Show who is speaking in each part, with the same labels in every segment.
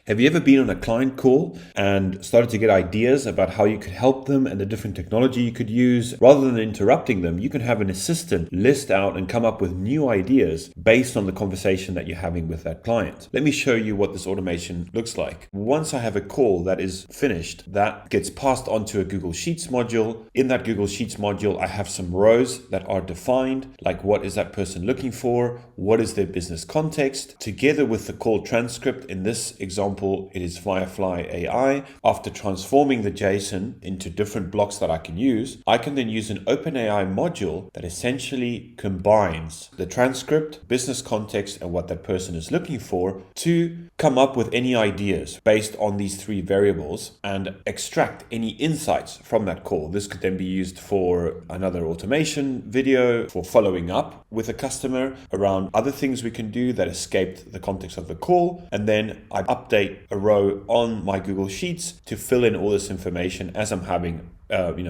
Speaker 1: Have you ever been on a client call and started to get ideas about how you could help them and the different technology you could use? Rather than interrupting them, you can have an assistant list out and come up with new ideas based on the conversation that you're having with that client. Let me show you what this automation looks like. Once I have a call that is finished, that gets passed onto a Google Sheets module. In that Google Sheets module, I have some rows that are defined, like what is that person looking for? What is their business context? Together with the call transcript, in this example, it is Firefly AI. After transforming the JSON into different blocks that I can use, I can then use an OpenAI module that essentially combines the transcript, business context, and what that person is looking for to come up with any ideas based on these three variables and extract any insights from that call. This could then be used for another automation video, for following up with a customer around other things we can do that escaped the context of the call. And then I update a row on my Google Sheets to fill in all this information as I'm having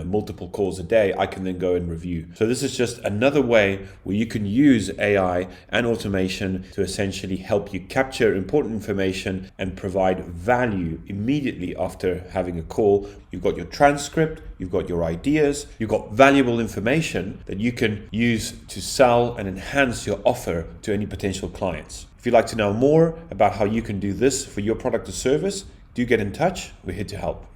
Speaker 1: multiple calls a day. I can then go and review. So this is just another way where you can use AI and automation to essentially help you capture important information and provide value immediately after having a call. You've got your transcript, you've got your ideas, you've got valuable information that you can use to sell and enhance your offer to any potential clients. If you'd like to know more about how you can do this for your product or service, do get in touch. We're here to help.